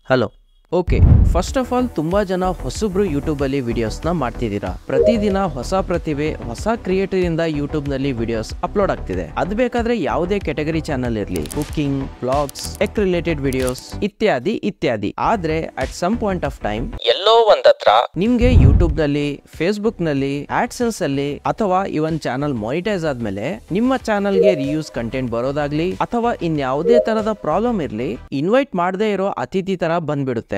Hello. Okay, first of all ತುಂಬಾ ಜನ ಹೊಸಬ್ರು ಯೂಟ್ಯೂಬ್ ಅಲ್ಲಿ ವಿಡಿಯೋಸ್ ನ ಮಾಡ್ತಿದ್ದೀರಾ. ಪ್ರತಿದಿನ ಹೊಸ ಪ್ರತಿಭೆ, ಹೊಸ ಕ್ರಿಯೇಟರ್ ಇಂದ ಯೂಟ್ಯೂಬ್ ನಲ್ಲಿ ವಿಡಿಯೋಸ್ ಅಪ್ಲೋಡ್ ಆಗ್ತಿದೆ. ಅದು ಬೇಕಾದ್ರೆ ಯಾವುದೇ ಕ್ಯಾಟಗರಿ ಚಾನಲ್ ಇರಲಿ, cooking, blogs, tech related videos ಇತ್ಯಾದಿ ಇತ್ಯಾದಿ. ಆದ್ರೆ at some point of time ಎಲ್ಲೋ ಒಂದತ್ರ ನಿಮ್ಗೆ ಯೂಟ್ಯೂಬ್ ನಲ್ಲಿ, ಫೇಸ್ಬುಕ್ ನಲ್ಲಿ, ಆಡ್ಸೆನ್ಸ್ ಅಲ್ಲಿ ಅಥವಾ ಇವನ್ ಚಾನಲ್ ಮಾನಿಟೈಸ್ ಆದ್ಮೇಲೆ ನಿಮ್ಮ ಚಾನಲ್ ಗೆ ರಿಯೂಸ್ ಕಂಟೆಂಟ್ ಬರೋದಾಗ್ಲಿ ಅಥವಾ ಇನ್ಯಾವುದೇ ತರದ ಪ್ರಾಬ್ಲಮ್ ಇರ್ಲಿ, ಇನ್ವೈಟ್ ಮಾಡದೇ ಇರೋ ಅತಿಥಿ ತರ ಬಂದ್ಬಿಡುತ್ತೆ.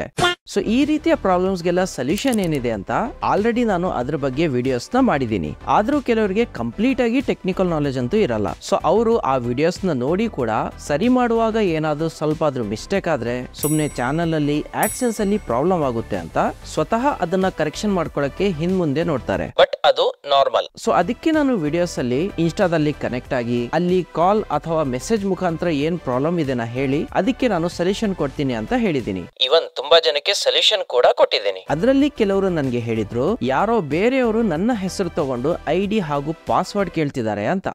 ಸೊ ಈ ರೀತಿಯ ಪ್ರಾಬ್ಲಮ್ಸ್ ಗೆಲ್ಲ ಸೊಲ್ಯೂಷನ್ ಏನಿದೆ ಅಂತ ಆಲ್ರೆಡಿ ನಾನು ಅದ್ರ ಬಗ್ಗೆ ವಿಡಿಯೋಸ್ ನ ಮಾಡಿದೀನಿ. ಆದ್ರೂ ಕೆಲವರಿಗೆ ಕಂಪ್ಲೀಟ್ ಆಗಿ ಟೆಕ್ನಿಕಲ್ ನಾಲೆಜ್ ಅಂತೂ ಇರಲ್ಲ. ಸೊ ಅವರು ಆ ವಿಡಿಯೋಸ್ ನ ನೋಡಿ ಕೂಡ ಸರಿ ಮಾಡುವಾಗ ಏನಾದ್ರೂ ಸ್ವಲ್ಪ ಆದ್ರೂ ಮಿಸ್ಟೇಕ್ ಆದ್ರೆ ಸುಮ್ನೆ ಚಾನಲ್ ಅಲ್ಲಿ ಆಡ್ಸೆನ್ಸ್ ಅಲ್ಲಿ ಪ್ರಾಬ್ಲಮ್ ಆಗುತ್ತೆ ಅಂತ ಸ್ವತಃ ಅದನ್ನ ಕರೆಕ್ಷನ್ ಮಾಡ್ಕೊಳಕ್ಕೆ ಹಿಂದ್ ನೋಡ್ತಾರೆ. ಬಟ್ ಅದು ನಾರ್ಮಲ್. ಸೊ ಅದಕ್ಕೆ ನಾನು ವಿಡಿಯೋಸ್ ಅಲ್ಲಿ ಇನ್ಸ್ಟಾದಲ್ಲಿ ಕನೆಕ್ಟ್ ಆಗಿ ಅಲ್ಲಿ ಕಾಲ್ ಅಥವಾ ಮೆಸೇಜ್ ಮುಖಾಂತರ ಏನ್ ಪ್ರಾಬ್ಲಮ್ ಇದೆ ನಾ ಹೇಳಿ ಅದಕ್ಕೆ ನಾನು ಸೊಲ್ಯೂಷನ್ ಕೊಡ್ತೀನಿ ಅಂತ ಹೇಳಿದೀನಿ. ಇವನ್ ತುಂಬಾ ಜನಕ್ಕೆ ಸೊಲ್ಯೂಷನ್ ಕೂಡ ಕೊಟ್ಟಿದ್ದೀನಿ. ಅದರಲ್ಲಿ ಕೆಲವರು ನನ್ಗೆ ಹೇಳಿದ್ರು, ಯಾರೋ ಬೇರೆಯವರು ನನ್ನ ಹೆಸರು ತಗೊಂಡು ಐಡಿ ಹಾಗೂ ಪಾಸ್ವರ್ಡ್ ಕೇಳ್ತಿದ್ದಾರೆ ಅಂತ.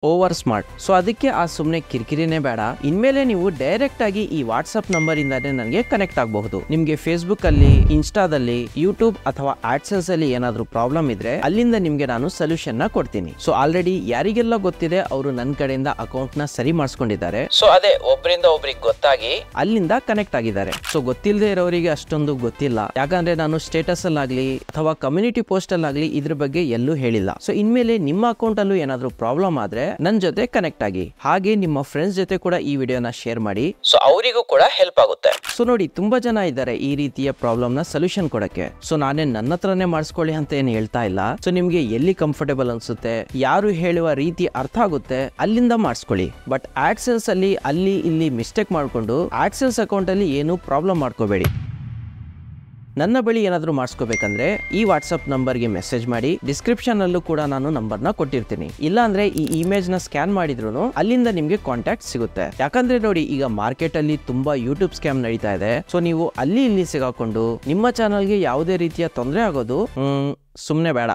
Over smart. ಸೊ ಅದಕ್ಕೆ ಆ ಸುಮ್ನೆ ಕಿರಿಕಿರಿನೇ ಬೇಡ. ಇನ್ಮೇಲೆ ನೀವು ಡೈರೆಕ್ಟ್ ಆಗಿ ಈ ವಾಟ್ಸ್ಆಪ್ ನಂಬರ್ ಇಂದಾನೆ ನನಗೆ ಕನೆಕ್ಟ್ ಆಗಬಹುದು. ನಿಮ್ಗೆ ಫೇಸ್ಬುಕ್ ಅಲ್ಲಿ, ಇನ್ಸ್ಟಾದಲ್ಲಿ, ಯೂಟ್ಯೂಬ್ ಅಥವಾ ಆಡ್ಸೆನ್ಸ್ ಅಲ್ಲಿ ಏನಾದ್ರೂ ಪ್ರಾಬ್ಲಮ್ ಇದ್ರೆ ಅಲ್ಲಿಂದ ನಿಮ್ಗೆ ನಾನು ಸೊಲ್ಯೂಷನ್ ನ ಕೊಡ್ತೀನಿ. ಸೊ ಆಲ್ರೆಡಿ ಯಾರಿಗೆಲ್ಲ ಗೊತ್ತಿದೆ ಅವರು ನನ್ನ ಕಡೆಯಿಂದ ಅಕೌಂಟ್ ನ ಸರಿ ಮಾಡಿಸ್ಕೊಂಡಿದ್ದಾರೆ. ಸೊ ಅದೇ ಒಬ್ಬರಿಂದ ಒಬ್ರಿಗೆ ಗೊತ್ತಾಗಿ ಅಲ್ಲಿಂದ ಕನೆಕ್ಟ್ ಆಗಿದ್ದಾರೆ. ಸೊ ಗೊತ್ತಿಲ್ಲದೆ ಇರೋರಿಗೆ ಅಷ್ಟೊಂದು ಗೊತ್ತಿಲ್ಲ, ಯಾಕಂದ್ರೆ ನಾನು ಸ್ಟೇಟಸ್ ಅಲ್ಲಾಗ್ಲಿ ಅಥವಾ ಕಮ್ಯುನಿಟಿ ಪೋಸ್ಟ್ ಅಲ್ಲಾಗ್ಲಿ ಇದ್ರ ಬಗ್ಗೆ ಎಲ್ಲೂ ಹೇಳಿಲ್ಲ. ಸೊ ಇನ್ಮೇಲೆ ನಿಮ್ಮ ಅಕೌಂಟ್ ಅಲ್ಲೂ ಏನಾದ್ರೂ ಪ್ರಾಬ್ಲಮ್ ಆದ್ರೆ ನನ್ ಜೊತೆ ಕನೆಕ್ಟ್ ಆಗಿ, ಹಾಗೆ ನಿಮ್ಮ ಫ್ರೆಂಡ್ಸ್ ಜೊತೆ ಕೂಡ ಈ ವಿಡಿಯೋನ ಶೇರ್ ಮಾಡಿ. ಸೊ ಅವರಿಗೂ ಕೂಡ ಹೆಲ್ಪ್ ಆಗುತ್ತೆ. ಸೊ ನೋಡಿ, ತುಂಬಾ ಜನ ಇದ್ದಾರೆ ಈ ರೀತಿಯ ಪ್ರಾಬ್ಲಮ್ ನ ಸೊಲ್ಯೂಷನ್ ಕೊಡಕ್ಕೆ. ಸೊ ನಾನೇ ನನ್ನ ಹತ್ರನೇ ಮಾಡಿಸ್ಕೊಳ್ಳಿ ಅಂತ ಏನು ಹೇಳ್ತಾ ಇಲ್ಲ. ಸೊ ನಿಮ್ಗೆ ಎಲ್ಲಿ ಕಂಫರ್ಟೇಬಲ್ ಅನ್ಸುತ್ತೆ, ಯಾರು ಹೇಳುವ ರೀತಿ ಅರ್ಥ ಆಗುತ್ತೆ ಅಲ್ಲಿಂದ ಮಾಡಿಸ್ಕೊಳ್ಳಿ. ಬಟ್ ಆಡ್ಸೆನ್ಸ್ ಅಲ್ಲಿ ಅಲ್ಲಿ ಇಲ್ಲಿ ಮಿಸ್ಟೇಕ್ ಮಾಡ್ಕೊಂಡು ಆಡ್ಸೆನ್ಸ್ ಅಕೌಂಟ್ ಅಲ್ಲಿ ಏನು ಪ್ರಾಬ್ಲಮ್ ಮಾಡ್ಕೋಬೇಡಿ. ನನ್ನ ಬಳಿ ಏನಾದ್ರೂ ಮಾಡಿಸ್ಕೋಬೇಕಂದ್ರೆ ಈ ವಾಟ್ಸ್ಆಪ್ ನಂಬರ್ಗೆ ಮೆಸೇಜ್ ಮಾಡಿ. ಡಿಸ್ಕ್ರಿಪ್ಷನ್ ಅಲ್ಲೂ ಕೂಡ ನಾನು ನಂಬರ್ನ ಕೊಟ್ಟಿರ್ತೀನಿ. ಇಲ್ಲ ಅಂದ್ರೆ ಈ ಇಮೇಜ್ ನ ಸ್ಕ್ಯಾನ್ ಮಾಡಿದ್ರು ಅಲ್ಲಿಂದ ನಿಮ್ಗೆ ಕಾಂಟ್ಯಾಕ್ಟ್ ಸಿಗುತ್ತೆ. ಯಾಕಂದ್ರೆ ನೋಡಿ, ಈಗ ಮಾರ್ಕೆಟ್ ಅಲ್ಲಿ ತುಂಬಾ ಯೂಟ್ಯೂಬ್ ಸ್ಕ್ಯಾಮ್ ನಡೀತಾ ಇದೆ. ಸೊ ನೀವು ಅಲ್ಲಿ ಇಲ್ಲಿ ಸಿಗಾಕೊಂಡು ನಿಮ್ಮ ಚಾನಲ್ಗೆ ಯಾವುದೇ ರೀತಿಯ ತೊಂದರೆ ಆಗೋದು ಸುಮ್ನೆ ಬೇಡ.